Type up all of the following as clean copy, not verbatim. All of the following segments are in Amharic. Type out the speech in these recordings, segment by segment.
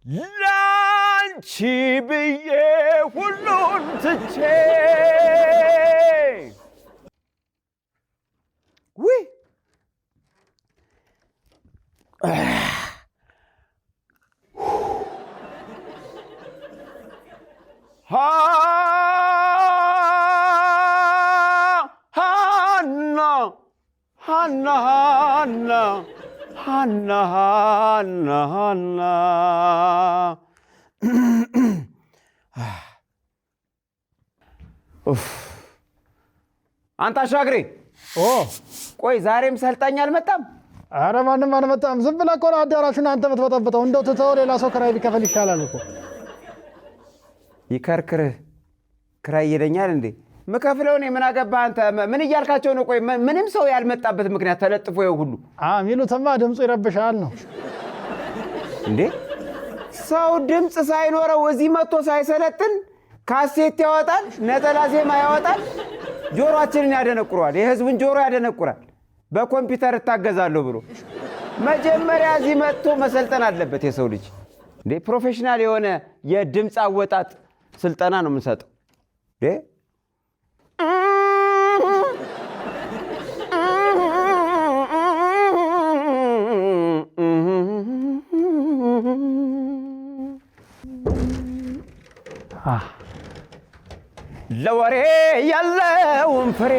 ላንቺ ብዬ ሁሉን ትቼ ውይ ሃና አንተ አሻግሬ ቆይ ዛሬም ሰልጣኝ አልመጣም? አረ ማንም አልመጣም። ዝም ብለህ እኮ ነው አዳራሹን አንተ የምትበጠብጠው። እንደው ትተው ሌላ ሰው ክራይ ቢከፈል ይሻላል እኮ። ይከርክርህ ክራይ ይለኛል እንዴ? ምከፍለው እኔ ምን አገባህ አንተ? ምን እያልካቸው ነው? ቆይ ምንም ሰው ያልመጣበት ምክንያት ተለጥፎ ይኸው ሁሉ ሚሉትማ ድምፁ ይረብሻል ነው እንዴ? ሰው ድምፅ ሳይኖረው እዚህ መጥቶ ሳይሰለጥን ካሴት ያወጣል፣ ነጠላ ዜማ ያወጣል፣ ጆሮአችንን ያደነቁራል፣ የህዝብን ጆሮ ያደነቁራል። በኮምፒውተር እታገዛለሁ ብሎ መጀመሪያ እዚህ መጥቶ መሰልጠን አለበት የሰው ልጅ እንዴ። ፕሮፌሽናል የሆነ የድምፅ አወጣጥ ስልጠና ነው የምንሰጠው እንዴ። ለወሬ ያለውን ፍሬ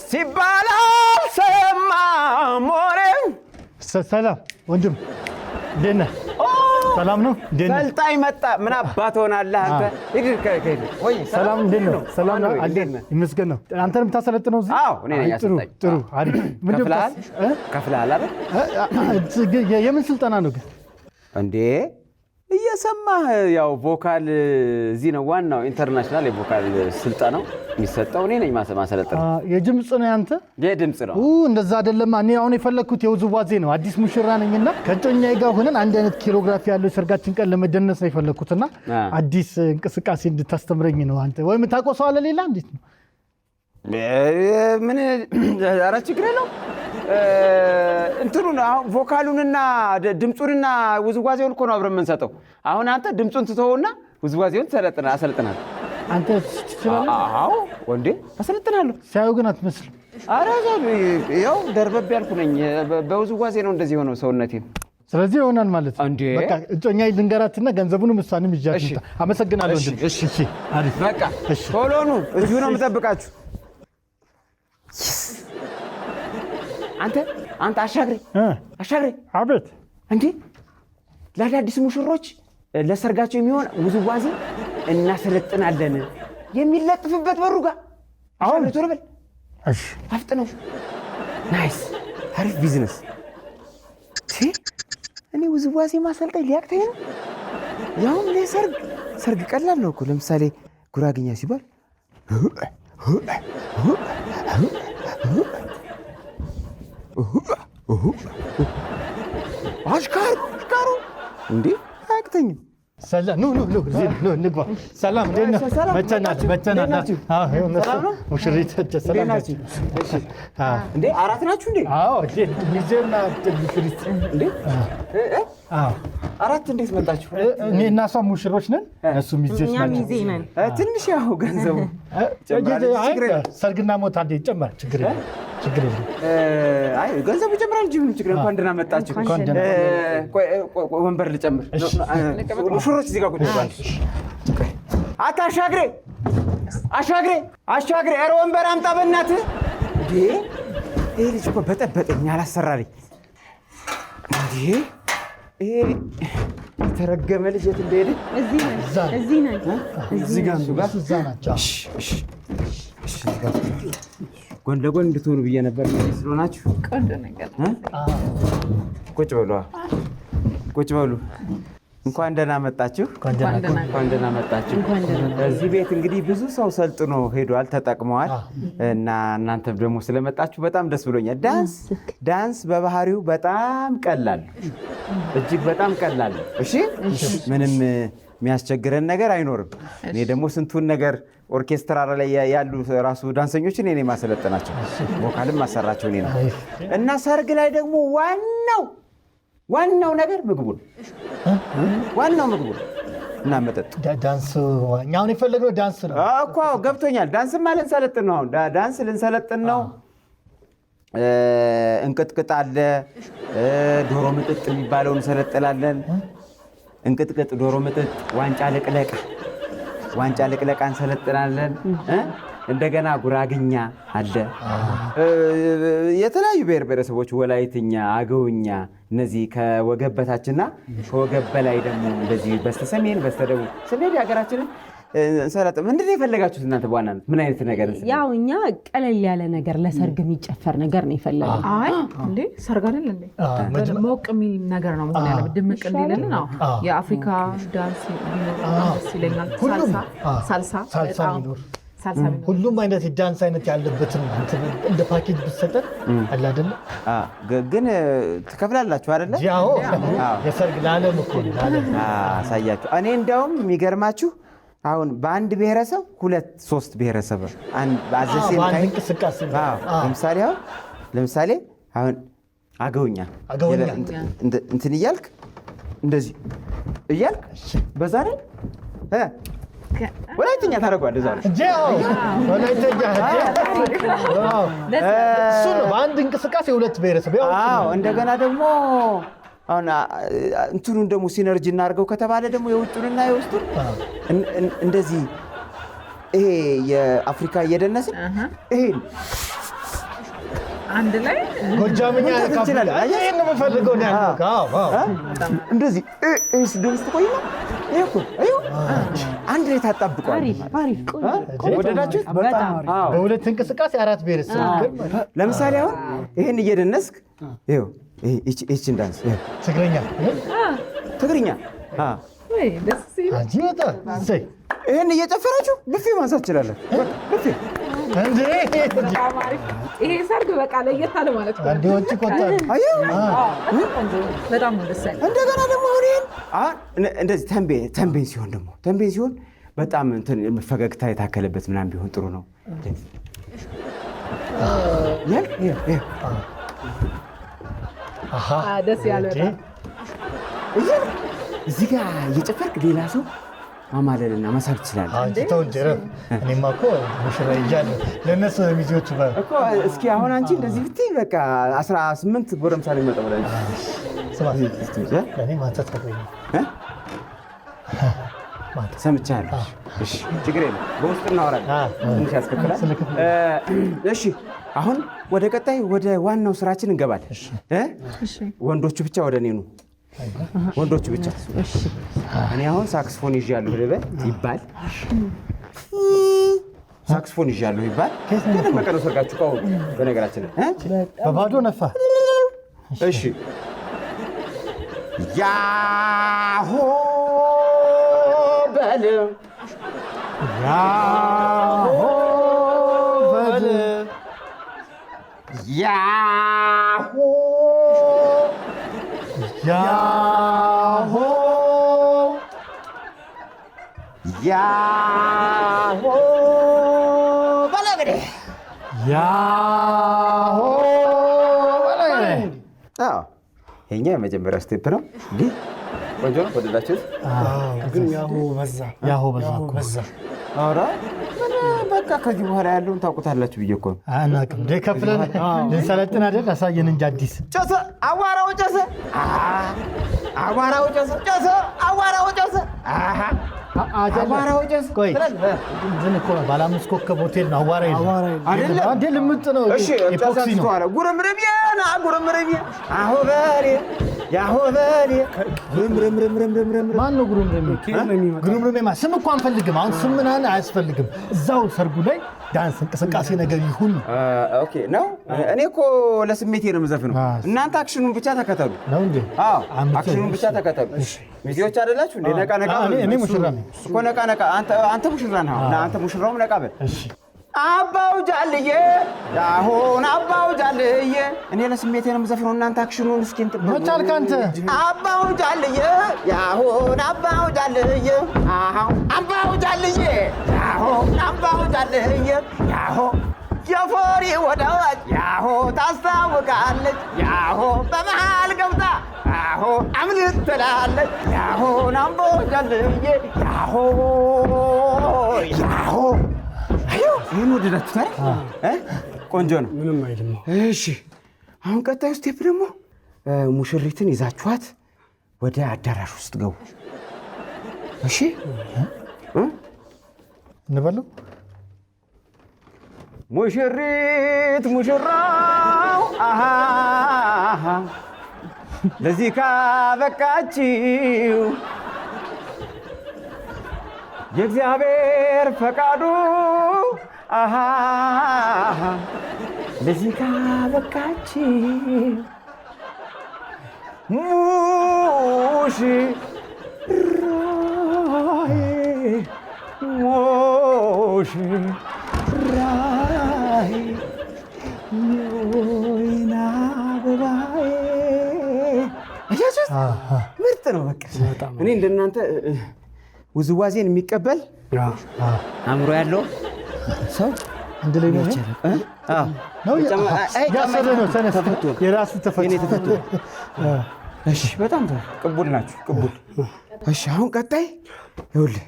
ሲባል አልሰማም ወሬ። ሰላም ወንድም እንዴት ነህ? ሰላም ነው? ሰልጣኝ መጣ። ምን አባት ሆናለህ አንተ? ወይ ሰላም እንዴት ነው? ሰላም ነው እንዴት ነህ? ይመስገን ነው። አንተንም ታሰለጥነው እዚህ? አዎ እኔ ነኝ ያሰልጣኝ። ጥሩ አሪፍ። ምንድን ነው ከፍለሃል አይደል? የምን ስልጠና ነው ግን እንዴ? እየሰማህ ያው ቮካል እዚህ ነው ዋናው ኢንተርናሽናል የቮካል ስልጠናው የሚሰጠው። እኔ ነኝ ማሰለጥነው። የድምጽ ነው ያንተ? የድምጽ ነው። እንደዛ አይደለም። እኔ አሁን የፈለኩት የውዝዋዜ ነው። አዲስ ሙሽራ ነኝና ከጮኛዬ ጋር ሆነን አንድ አይነት ኪሎግራፊ ያለው ሰርጋችን ቀን ለመደነስ ነው የፈለኩትና አዲስ እንቅስቃሴ እንድታስተምረኝ ነው። አንተ ወይ የምታውቀው ሰው አለ ሌላ? እንዴት ነው? ምን ኧረ ችግር የለውም። እንትኑን አሁን ቮካሉንና ድምጹንና ውዝዋዜውን እኮ ነው አብረን የምንሰጠው። አሁን አንተ ድምጹን ትተውና ውዝዋዜውን አሰልጥናለሁ። አንተ ትችላለህ? አዎ ወንዴ አሰልጥናለሁ። ሲያዩ ግን አትመስልም። ኧረ ያው ደርበብ ያልኩ ነኝ። በውዝዋዜ ነው እንደዚህ ሆነው ሰውነቴ። ስለዚህ ይሆናል ማለት ነው። በቃ እጮኛዬ ልንገራትና ገንዘቡንም እሷንም ይዣት እሺ። አመሰግናለሁ ወንድም። እሺ አሪፍ። በቃ ቶሎ ኑ፣ እዚሁ ነው የምጠብቃችሁ። አንተ አሻግሬ አቤት። እንዴ ለአዳዲስ ሙሽሮች ለሰርጋቸው የሚሆን ውዝዋዜ እናሰለጥናለን የሚለጥፍበት በሩ ጋር አሁን ቶሎ በል። እሺ አፍጥነው። ናይስ አሪፍ ቢዝነስ። እኔ ውዝዋዜ ማሰልጠኝ ሊያቅተኝ ነው። ያውም ሰርግ ቀላል ነው እኮ። ለምሳሌ ጉራግኛ ሲባል አሽካሩ እንዴ አያቅተኝም። ሰላም ኑ ንግባ። ሰላም እንዴት ነህ? መተናል። ሙሽሪት ሰላም ናችሁ? እንዴ አራት ናችሁ እንዴ? አዎ ሚዜና ሙሽሪት እንዴ? አራት እንዴት መጣችሁ? እኔ እና እሷ ሙሽሮች ነን፣ እሱ ሚዜዎች ናቸው። ትንሽ ያው ገንዘቡ ሰርግና ሞት አንዴ ይጨመራል። ችግር የለም። አይ ገንዘቡ ይጨምራል እንጂ ምንም ችግር። እንኳን ደህና መጣችሁ። ወንበር ልጨምር። ሙሽሮች እዚህ ጋር ቁጭ ብሏል። አሻግሬ ኧረ ወንበር አምጣ በእናትህ። እንዴ ይሄ ልጅ እኮ በጠበጠኝ አላሰራልኝ። እንዴ ይሄ የተረገመ ልጅ የት እንደሄደ? እዚህ ጋር ናቸው። ጎን ለጎን እንድትሆኑ ብዬ ነበር። ስለሆናችሁ ቁጭ በሉ። እንኳን ደህና መጣችሁ። እዚህ ቤት እንግዲህ ብዙ ሰው ሰልጥኖ ሄዷል፣ ተጠቅመዋል። እና እናንተም ደግሞ ስለመጣችሁ በጣም ደስ ብሎኛል። ዳንስ በባህሪው በጣም ቀላል፣ እጅግ በጣም ቀላል። እሺ ምንም የሚያስቸግረን ነገር አይኖርም። እኔ ደግሞ ስንቱን ነገር ኦርኬስትራ ላይ ያሉ ራሱ ዳንሰኞችን እኔ ማሰለጥናቸው፣ ቮካልም ማሰራቸው እኔ ነው። እና ሰርግ ላይ ደግሞ ዋናው ዋናው ነገር ምግቡ ነው። ዋናው ምግቡ ነው እና መጠጥ። ዳንስ እኛ አሁን የፈለግነው ዳንስ ነው እኮ ገብቶኛል። ዳንስማ ልንሰለጥን ነው። አሁን ዳንስ ልንሰለጥን ነው። እንቅጥቅጥ አለ፣ ዶሮ ምጥጥ የሚባለውን እንሰለጥላለን። እንቅጥቅጥ፣ ዶሮ ምጥጥ፣ ዋንጫ ልቅለቃ እንሰለጥናለን። እንደገና ጉራግኛ አለ። የተለያዩ ብሔር ብሔረሰቦች ወላይትኛ፣ አገውኛ እነዚህ ከወገብ በታችና ከወገብ በላይ ደግሞ እንደዚህ በስተሰሜን በስተደቡብ ስንሄድ የሀገራችንን እንሰለጥ። ምንድን ነው የፈለጋችሁት እናንተ በዋናነት? ምን አይነት ነገር? ያው እኛ ቀለል ያለ ነገር ለሰርግ የሚጨፈር ነገር ነው የፈለገው። አይ እንዴ ሰርግ አይደል እንዴ? ሞቅ የሚል ነገር ነው መሆን ያለበት። ድምቅ እንዲልን ነው። የአፍሪካ ዳንስ ደስ ይለኛል። ሳልሳ ቢኖር ሁሉም አይነት የዳንስ አይነት ያለበትን እንደ ፓኬጅ ብትሰጠን አለ አይደለ? ግን ትከፍላላችሁ አይደለ? ያው የሰርግ ለዓለም እኮ አሳያችሁ። እኔ እንደውም የሚገርማችሁ አሁን በአንድ ብሔረሰብ 2-3 ብሔረሰብ እንቅስቃሴ ለምሳሌ አሁን አገውኛ እንትን እያልክ እንደዚህ እያልክ በዛ ላይ ወላይተኛ ታደርገዋለህ። እዛ እሱ ነው በአንድ እንቅስቃሴ 2 ብሔረሰብ። እንደገና ደግሞ አሁን እንትኑን ደግሞ ሲነርጂ እናድርገው ከተባለ ደግሞ የውጭንና የውስጡን እንደዚህ ይሄ የአፍሪካ እየደነስን ይሄን አንድ ላይ ጎጃምኛ ይሄን ነው የምፈልገው ነው ያልኩህ። እንደዚህ ስድስት ቆይና አንድ ላይ ታጣብቀዋል። ወደዳችሁት? በሁለት እንቅስቃሴ 4 ብሔረሰብ። ለምሳሌ አሁን ይሄን እየደነስክ ይኸው ይህችን ዳንስ ትግርኛ ይህን እየጨፈራችሁ ብፌ ማንሳት ትችላለን። ብፌ ይሄ ሰርግ በቃ ለየት አለ ማለት ነው። በጣም ደስ ያለ። እንደገና ደግሞ አሁን እንደዚህ ተንቤን ሲሆን በጣም ፈገግታ የታከለበት ምናምን ቢሆን ጥሩ ነው። ደስ ያለ እዚህ ጋር እየጨፈርክ ሌላ ሰው ማማለልና መሳብ ትችላለህ። እኔማ እኮ ሙሽራ ይዣለሁ ለእነሱ ሚዜዎቹ እኮ። እስኪ አሁን አንቺ እንደዚህ ብትይ በቃ 18 ጎረምሳ ነው የሚመጣው ብለህ ሰምቻለሁ። እሺ ችግር የለም፣ በውስጥ እናወራለን። ትንሽ ያስከትላል። እሺ አሁን ወደ ቀጣይ ወደ ዋናው ስራችን እንገባለን። ወንዶቹ ብቻ ወደ እኔ ነው። ወንዶቹ ብቻ። እኔ አሁን ሳክስፎን ይዣለሁ ልበል ይባል፣ ሳክስፎን ይዣለሁ ይባል። ከደመቀ ነው ሰርጋችሁ እኮ በነገራችን በባዶ ነፋ። እሺ ያሆ በል ያሆ በል ያሆ ያሆ ያሆ በል እንግዲህ ያሆ በል እንግዲህ። ይሄኛ የመጀመሪያ ስቴፕ ነው። እንዲህ ቆንጆ ነው። ወደዳችሁት? ግን ያሆ በዛ። ኧረ በቃ ከዚህ በኋላ ያለውን ታውቁታላችሁ ብዬ እኮ ነው። አናውቅም። ከፍለን ልንሰለጥን አይደል? አሳየን እንጂ አዲስ ጨሰ፣ አዋራው ጨሰ፣ አዋራው ጨሰ፣ አዋራው ጨሰ፣ አዋራው ጨሰ። ቆይ እንትን እኮ ባለ 5 ኮከብ ሆቴል ነው። አዋራ አይደለም አንዴ ልምጥ ነው። እሺ ጨሰ ተዋለ። ጉረምረቢያና ጉረምረቢያ አሆ በሬ ያሆ በሬ ጉረምረምረምረምረም። ማን ነው ጉረምረም? ስም እኮ አንፈልግም። አሁን ስም ምናምን አያስፈልግም። እዛው ሰርጉ ላይ ዳንስ እንቅስቃሴ ነገር ይሁን። ኦኬ ነው። እኔ እኮ ለስሜቴ ነው የምዘፍነው። እናንተ አክሽኑን ብቻ ተከተሉ ነው እንዴ? አዎ አክሽኑን ብቻ ተከተሉ። ሚዜዎች አይደላችሁ እንዴ? ነቃ ነቃ። እኔ ሙሽራ ነኝ እኮ ነቃ ነቃ። አንተ ሙሽራ ነህ። አንተ ሙሽራውም ነቃ በል። እሺ አባው ጃልዬ ያሆን አባው ጃልዬ። እኔ ለስሜቴ ነው የምዘፍነው። እናንተ አክሽኑን እስኪ መቻል ካንተ አባው ጃልዬ ያሆን አባው ጃልዬ አሃው አባው ጃልዬ ያሆን አባው ጃልዬ ያሆ የፎሪ ወዳጅ ያሆ ታስታውቃለች ያሆ በመሃል ገብታ ያሆ አምልጥ ትላለች ያሆን አምቦ ጃልዬ ያሆ ያሆ አዮ ይህን ወደዳችሁት አይደል? ቆንጆ ነው። ምንም አይልም። እሺ አሁን ቀጣዩ ስቴፕ ደግሞ ሙሽሪትን ይዛችኋት ወደ አዳራሽ ውስጥ ገቡ። እሺ እንበለው። ሙሽሪት ሙሽራው አሃ ለዚህ ካበቃችው የእግዚአብሔር ፈቃዱ አሃ ለዚህ ካበቃችው ሙሽራዬ ሙሽራዬ የወይን አበባዬ። ምርጥ ነው። በቃ እኔ እንደናንተ ውዝዋዜን የሚቀበል አእምሮ ያለው ሰው አንድ ላይ ነው የራሱ ተፈጥሮ። እሺ በጣም ቅቡል ናችሁ፣ ቅቡል። እሺ አሁን ቀጣይ ይኸውልህ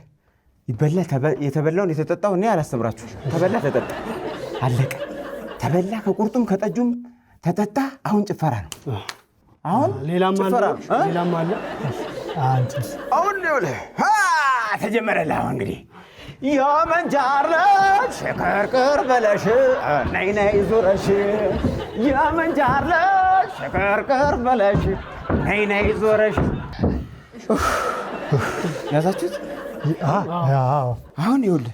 ይበላ የተበላውን የተጠጣው እኔ አላስተምራችሁ። ተበላ ተጠጣ አለቀ። ተበላ ከቁርጡም ከጠጁም ተጠጣ። አሁን ጭፈራ ነው። አሁን ሌላም ጭፈራ አለ፣ ሌላም አለ። አሁን ይኸውልህ ተጀመረልህ። አሁን እንግዲህ የመንጃርለሽ ሽክርክር በለሽ ነይ ነይ ዙረሽ የመንጃርለሽ ሽክርክር በለሽ ነይ ነይ ዙረሽ። ያዛችሁት? አሁን ይኸውልህ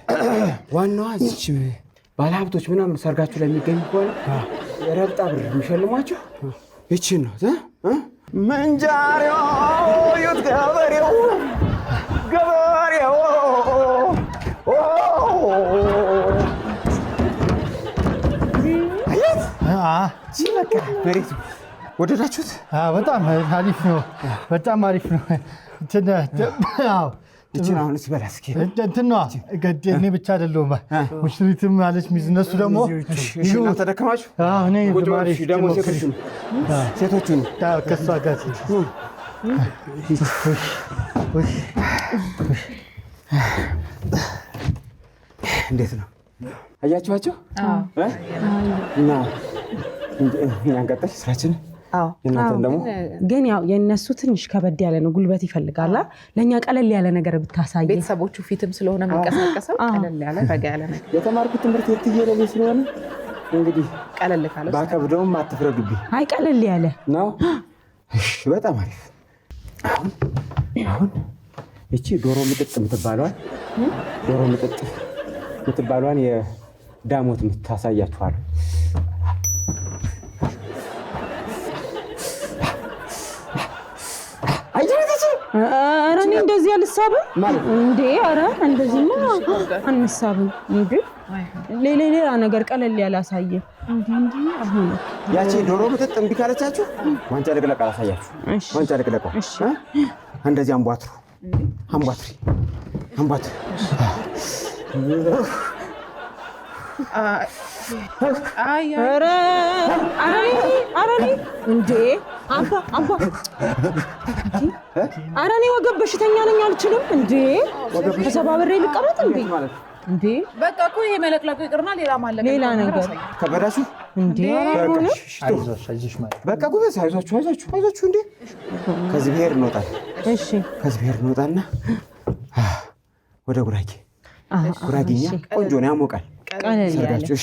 ዋናዋ እዚች ባለሀብቶች ምናምን ሰርጋችሁ ላይ የሚገኙ ከሆነ ረብጣ ብር የሚሸልሟቸው ይችን ነው። ምንጃሬው ዩት ገበሬው ገበሬው በቃ መሬቱ ወደዳችሁት? በጣም አሪፍ ነው። በጣም አሪፍ ነው። ይችን አሁን ሲበላ እስኪ እንትን ነዋ። እኔ ብቻ አይደለሁም ሙሽሪትም አለች ሚዝ እነሱ ደግሞ እናንተ ደከማችሁ። ደግሞ ሴቶቹን ከእሷ ጋር እንዴት ነው አያችኋቸው? እና እኛን ቀጣይ ስራችን እናንተን ደግሞ ግን ያው የእነሱ ትንሽ ከበድ ያለ ነው፣ ጉልበት ይፈልጋላ። ለእኛ ቀለል ያለ ነገር ብታሳይ ቤተሰቦቹ ፊትም ስለሆነ የሚንቀሳቀሰው ቀለል ያለ ረጋ ያለ ነገር። የተማርኩት ትምህርት የትየለሌ ስለሆነ እንግዲህ ቀለል ካለ ባከብደውም አትፍረዱብኝ። አይ ቀለል ያለ ነው። እሺ በጣም አሪፍ። አሁን እቺ ዶሮ ምጥጥ የምትባለዋን የዳሞት የምታሳያችኋል። ኧረ እኔ እንደዚህ አልሳብም እንዴ! ኧረ እንደዚህማ አንሳብም እንዴ! ሌላ ነገር ቀለል ያለ አሳየ እንዴ! አሁን ያቺ ዶሮ ምጥጥ እምቢ ካለቻችሁ ዋንጫ ልቅለቅ አላሳያችሁ። ዋንጫ ልቅለቅ። እሺ እንደዚህ አንቧትሪ ኧረ እንዴ! አባ ኧረ እኔ ወገብ በሽተኛ ነኝ አልችልም እንዴ! ተሰባብሬ ልቀመጥ እንዴ? በቃ እኮ ይሄ መለቅለቁ ይቅርና ሌላ ነገር ከበዳችሁ እንዴ? በቃ ጉበዝ፣ አይዟችሁ እንዴ! ከዚህ ብሄር እንወጣለን። እሺ ከዚህ ብሄር እንወጣና ወደ ጉራጌኛ ቆንጆ ነው፣ ያሞቃል ሰርጋችሁ።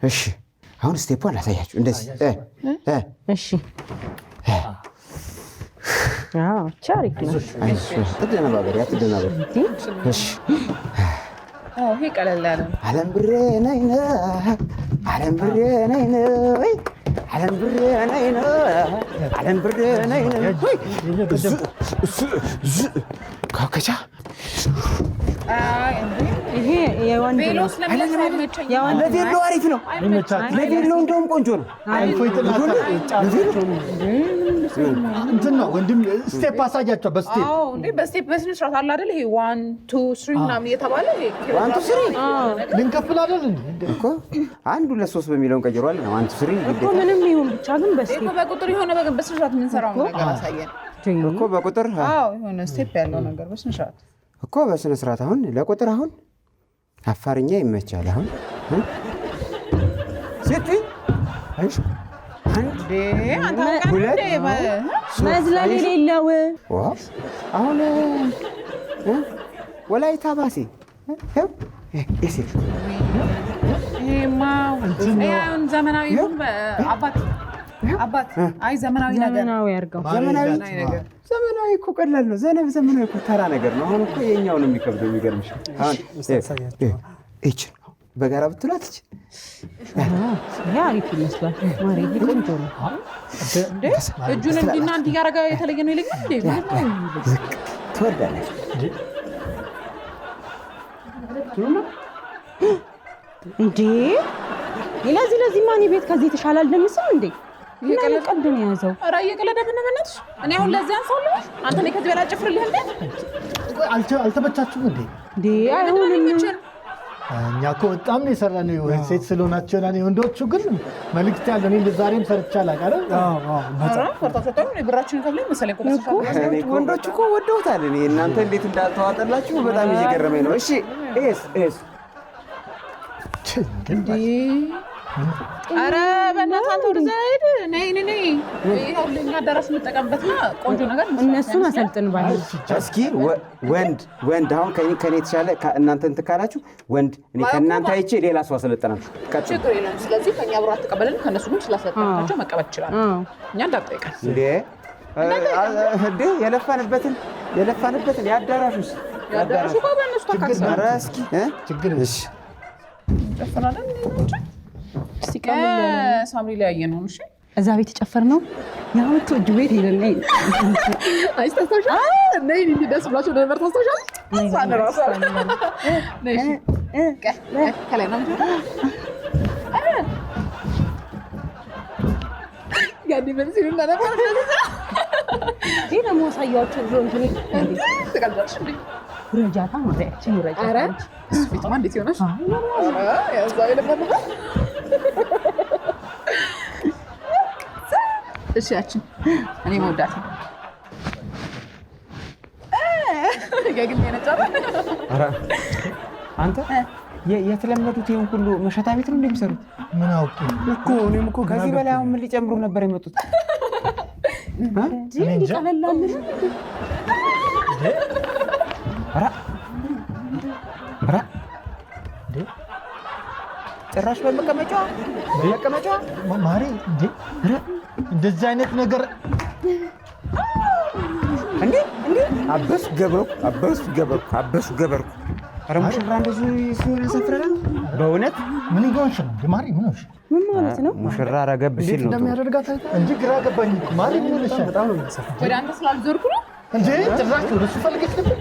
እሺ አሁን ስቴፑን ላሳያችሁ። እንደዚህ እሺ ቻሪክ ነው። አትደናበሪ። እሺ ይሄ ቀለል ያለ ነው። ዓለም ብሬ ነይ ካከቻ ይሄ የወንድ ነው። ለቬሎ አሪፍ ነው። ለቬሎ እንደውም ቆንጆ ነው። እንትን ነው ወንድም ስቴፕ አሳያቸው በስቴፕ አዎ እንዴ በስቴፕ በስነ ስርዓት አለ አይደል ይሄ 1 2 3 ምናምን እየተባለ 1 2 3 ልንከፍል አይደል እንዴ እኮ 1 2 3 በሚለውን ቀይሯል 1 3 እኮ ምንም ይሁን ብቻ ግን በስቴፕ እኮ በቁጥር የሆነ በስነ ስርዓት የምንሰራው ነገር አሳየን እኮ በቁጥር አዎ የሆነ ስቴፕ ያለው ነገር በስነ ስርዓት እኮ በስነ ስርዓት አሁን ለቁጥር አሁን አፋርኛ ይመቻል አሁን ሲቲ አይሽ አንዴ ሁለት መዝለል የሌለው አሁን ወላይታ ባሴ እሺ ይሄማ አሁን ዘመናዊ ይሁን አባት አይ ዘመናዊ ነገር ነው ያርጋው ዘመናዊ እኮ ቀላል ነው ዘመናዊ እኮ ተራ ነገር ነው አሁን እኮ የኛው ነው የሚከብደው የሚገርምሽ አሁን እቺ በጋራ ብትላት እቺ ያ አሪፍ ይመስላል ማሪ ቆንጆ ነው እጁን እንዲና እንዲያረጋ የተለየ ነው ይለኛል እንዴ ትወዳለች እንዴ ለዚህ ማን ቤት ከዚህ ተሻለ አልደምስም እንዴ እየቀለደ ነው ያዘው ኧረ እየቀለደብን ነው በእናትሽ እኔ አሁን ለዚህ አንሳለሁ አንተ ነህ ከዚህ በላይ ጨፍርልህ እንዴ አልተመቻችሁም እንዴ አይሆንም እኛ እኮ በጣም ነው የሰራነው የወንድ ሴት ስለሆናችሁ እና ወንዶቹ ግን መልክት ያለው እኔ ዛሬም ሰርቻለሁ አይደል ብራችንን ከፍለን መሰለኝ ወንዶቹ እኮ ወደውታል እኔ እናንተ እንዴት እንዳልተዋጠላችሁ በጣም እየገረመኝ ነው እሺ ኤስ ኧረ በእናትህ አንተ ወደዛ ሂድ ነይ ይኸው ለእኛ አዳራሽ እንጠቀምበትና ቆንጆ ነገር እነሱን አሰልጥን ባይ እስኪ ወንድ አሁን ከኔ የተሻለ እናንተ እንትን ካላችሁ ወንድ እኔ ከእናንተ አይቼ ሌላ ሰው አሰለጠናችሁ ችግር የለም ስለዚህ ከእኛ ብር አትቀበልን ከእነሱ ግን ስላሰለጠናቸው መቀበል ይችላል እኛ እንዳትጠይቀን እንዴ የለፋንበትን የአዳራሹስ የአዳራሹ እኮ በእነሱ ተካክሰ ኧረ እስኪ ችግር እሺ ጨፍራለን ሳምሪ ላይ ያየነው እሺ እዛ ቤት የጨፈር ነው ያውት እጁ ቤት ሄደን አይስተስተሽ ነይ እንዴ ደስ ብላችሁ ነበር ታስተሻል ሳንራሳ ነይ ከላይ ነው ያዲ በዚህ ነው ነበር ይሄ ነው ማሳያችሁ እንዴ ተቀልዳሽ እንዴ ረጃታ ማለች ረጃታ አረ ስፊት ማን እንዴት ይሆናል አረ ያዛው ይለበል እሺ ያችን እኔ መውዳት ገግም የነጫራ አረ አንተ የተለመዱት ይሄን ሁሉ መሸታ ቤት ነው እንደሚሰሩት ምን አውቄ እኮ እኔም እኮ ከዚህ በላይ አሁን ምን ሊጨምሩ ነበር የመጡት እንዴ ቀለላል አረ ጭራሽ በመቀመጫዋ ማሪ እንዴ እንደዚህ አይነት ነገር እንዴ አበሱ ገበርኩ አረ ሙሽራ እንደዚህ ሲሆን ያሰፍራል በእውነት ምን ይሆንሽ ነው ማሪ ምን ሆንሽ ምን ማለት ነው ሙሽራ ረገብ ሲል ነው እንደሚያደርጋት እንጂ ግራ ገባኝ ማሪ ምን ሆነሽ በጣም ነው የሚያሰፍረው ወደ አንተ ስላልዞርኩ ነው እንዴ ጭራሽ ወደ እሱ ፈልገሽ ነበር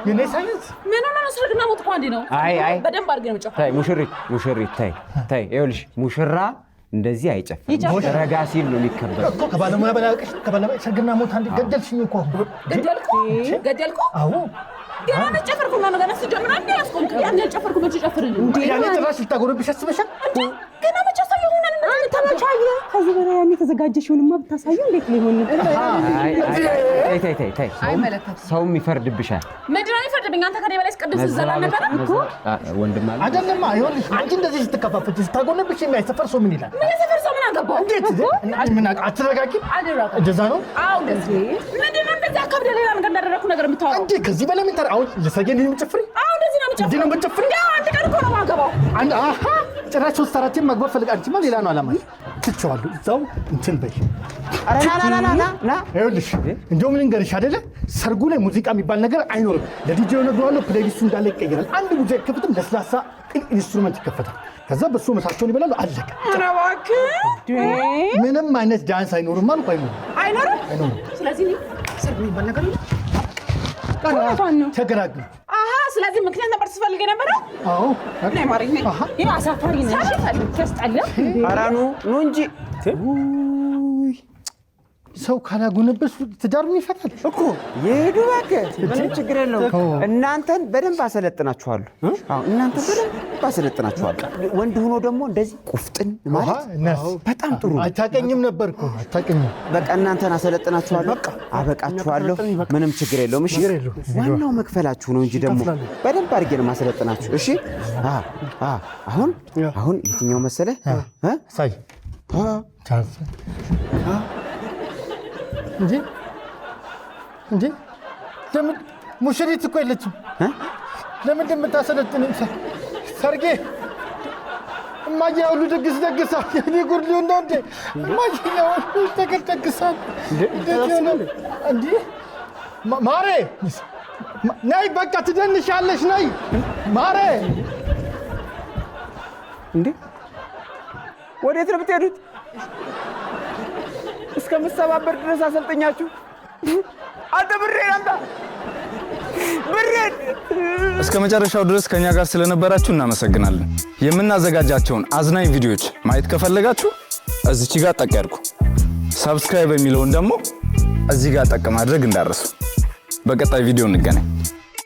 የኔ ሳይንስ ምን ሆነ ነው ስልክና ሞት እኮ አንዴ ነው አይ በደንብ አድርገህ ነው ጨፋ ታይ ሙሽሪት ታይ ይኸውልሽ ሙሽራ እንደዚህ አይጨፍርም ረጋ ሲል ነው የሚከበር እኮ ከባለሙያ በላቀሽ ከባለሙያ ሰርግና ሞት አንዴ ገደልሽኝ እኮ ገደልኩ አዎ ገና ነጨፈርኩ ነው ገና ስጀምር አንዴ ያስቆምክ ያን ነጨፈርኩ መቼ ጨፍርልኝ እንዴ ያኔ ጭራሽ ልታጎረብሽ አስበሻል ገና መቼ ሰው ይሆናል አንተ ተመቻየ ከዚህ በላይ ያኔ ተዘጋጀሽውንማ ብታሳዩ እንዴት ሊሆን ታይ ሰውም ይፈርድብሻል ምንድን ነው የሚፈርድብኝ አንተ ከኔ በላይ ስቀድስ ዘላል ነበር እኮ ወንድም አለ አይደለም ይኸውልሽ አንቺ እንደዚህ ስትከፋፈች ስታጎረብሽ የሚያሰፈር ሰው ምን ይላል ምን የሰፈር ሰው ምን አገባው እንዴት ምን አትረጋጊ እንደዛ ነው አዎ እንደዚህ ምንድን ነው እንደዚህ አከብደ ሌላ ነገር እንዳደረኩ ነገር የምታወራው እንዴ ከዚህ በላይ ምን ታዲያ አሁን ለሰገን የምትጨፍሪ አዎ እንደዚህ ነው እንዴ ነው የምትጨፍሪ አንድ ቀን እኮ ነው የማገባው አንድ አሃ ጭራሽ 3-4 ማግባት ፈልጋ አንቺማ ሌላ ነው አላማሽ ትቼዋለሁ እዛው እንትን በይ ኧረ ና ይኸውልሽ እንደው ምን እንገርሽ አይደለ ሰርጉ ላይ ሙዚቃ የሚባል ነገር አይኖርም ለዲጄው ነግሯለሁ ፕሌሊስቱ እንዳለ ይቀየራል አንድ ሙዚቃ ከፍትም ለስላሳ ኢንስትሩመንት ይከፈታል ከዛ በሱ መሳቸውን ይበላሉ አለቀ ኧረ እባክህ ምንም አይነት ዳንስ አይኖርም አልኩ አይኖርም ስለዚህ ሰርግ የሚባል ነገር ነው ተገራግም ስለዚህ ምክንያት ነበር ስፈልግ የነበረው አዎ ነይ ማሪኝ ነይ ይሄ አሳፋሪ ነው ያስጠላ ኧረ ኑ እንጂ ሰው ካላጎነበስ ትዳሩን ይፈታል እኮ። ይሄዱ እባክህ፣ ምንም ችግር የለውም። እናንተን በደንብ አሰለጥናችኋለሁ። እናንተን በደንብ አሰለጥናችኋለሁ። ወንድ ሆኖ ደግሞ እንደዚህ ቁፍጥን ማለት በጣም ጥሩ። አታውቀኝም ነበር እኮ አታውቀኝም። በቃ እናንተን አሰለጥናችኋለሁ፣ አበቃችኋለሁ። ምንም ችግር የለውም። እሺ፣ ዋናው መክፈላችሁ ነው እንጂ ደግሞ በደንብ አድርጌ ነው ማሰለጥናችሁ። እሺ፣ አሁን የትኛው መሰለህ? ሳይ እንጂ ለምን ሙሽሪት እኮ የለችም። ለምን እንደምታሰለጥነኝ ሰርጌ እማዬ ሁሉ ደግስ ደግሳ የኔ ጉድ ሊሆን ነው እንዴ? እማዬ ሁሉ ደግሳ እንዴ? ማሬ ነይ፣ በቃ ትደንሻለሽ። ነይ ማሬ። እንዴ ወዴት ነው የምትሄዱት? እስከምሰባበር ድረስ አሰልጠኛችሁ። አንተ ብሬን አምጣ፣ ብሬን። እስከ መጨረሻው ድረስ ከኛ ጋር ስለነበራችሁ እናመሰግናለን። የምናዘጋጃቸውን አዝናኝ ቪዲዮዎች ማየት ከፈለጋችሁ እዚች ጋር ጠቅ ያድርጉ። ሰብስክራይብ የሚለውን ደግሞ እዚህ ጋር ጠቅ ማድረግ እንዳረሱ። በቀጣይ ቪዲዮ እንገናኝ።